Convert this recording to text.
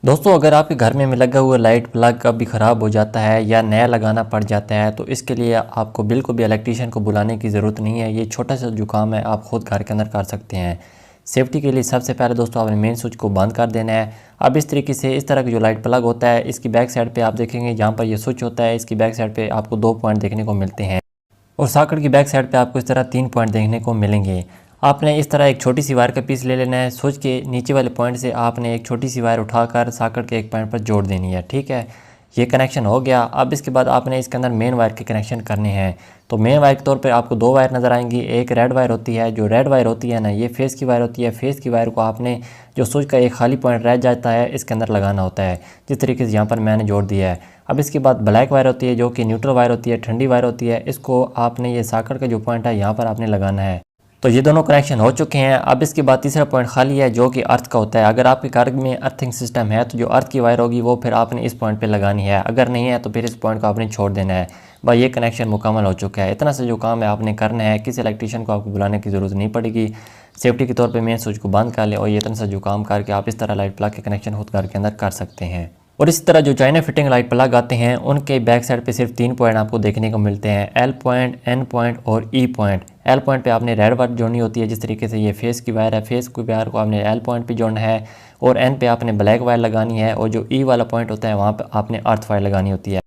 दोस्तों अगर आपके घर में लगा हुआ लाइट प्लग कभी ख़राब हो जाता है या नया लगाना पड़ जाता है तो इसके लिए आपको बिल्कुल भी इलेक्ट्रीशियन को बुलाने की ज़रूरत नहीं है। ये छोटा सा जो काम है आप ख़ुद घर के अंदर कर सकते हैं। सेफ्टी के लिए सबसे पहले दोस्तों आपने मेन स्विच को बंद कर देना है। अब इस तरीके से इस तरह का जो लाइट प्लग होता है इसकी बैक साइड पर आप देखेंगे जहाँ पर यह स्विच होता है इसकी बैक साइड पर आपको 2 पॉइंट देखने को मिलते हैं और सॉकेट की बैक साइड पे आपको इस तरह 3 पॉइंट देखने को मिलेंगे। आपने इस तरह एक छोटी सी वायर का पीस ले लेना है। स्विच के नीचे वाले पॉइंट से आपने एक छोटी सी वायर उठाकर सॉकेट के एक पॉइंट पर जोड़ देनी है। ठीक है, ये कनेक्शन हो गया। अब इसके बाद आपने इसके अंदर मेन वायर के कनेक्शन करने हैं। तो मेन वायर के तौर पे आपको 2 वायर नज़र आएंगी। एक रेड वायर होती है, जो रेड वायर होती है ना ये फेस की वायर होती है। फेस की वायर को आपने जो स्विच का एक खाली पॉइंट रह जाता है इसके अंदर लगाना होता है, जिस तरीके से यहाँ पर मैंने जोड़ दिया है। अब इसके बाद ब्लैक वायर होती है जो कि न्यूट्रल वायर होती है, ठंडी वायर होती है। इसको आपने ये सॉकेट का जो पॉइंट है यहाँ पर आपने लगाना है। तो ये दोनों कनेक्शन हो चुके हैं। अब इसके बाद तीसरा पॉइंट खाली है जो कि अर्थ का होता है। अगर आपके घर में अर्थिंग सिस्टम है तो जो अर्थ की वायर होगी वो फिर आपने इस पॉइंट पे लगानी है। अगर नहीं है तो फिर इस पॉइंट को आपने छोड़ देना है। भाई ये कनेक्शन मुकम्मल हो चुका है। इतना सा जो काम है आपने करना है, किसी इलेक्ट्रीशियन को आपको बुलाने की ज़रूरत नहीं पड़ेगी। सेफ्टी के तौर पर मेन स्विच को बंद कर लें और ये इतना सा जो काम करके आप इस तरह लाइट प्लग के कनेक्शन खुद घर के अंदर कर सकते हैं। और इसी तरह जो चाइना फिटिंग लाइट प्लग आते हैं उनके बैक साइड पे सिर्फ 3 पॉइंट आपको देखने को मिलते हैं, एल पॉइंट, एन पॉइंट और ई पॉइंट। एल पॉइंट पे आपने रेड वायर जोड़नी होती है, जिस तरीके से ये फेस की वायर है, फेस की वायर को आपने एल पॉइंट पे जोड़ना है। और एन पे आपने ब्लैक वायर लगानी है और जो ई वाला पॉइंट होता है वहाँ पे आपने अर्थ वायर लगानी होती है।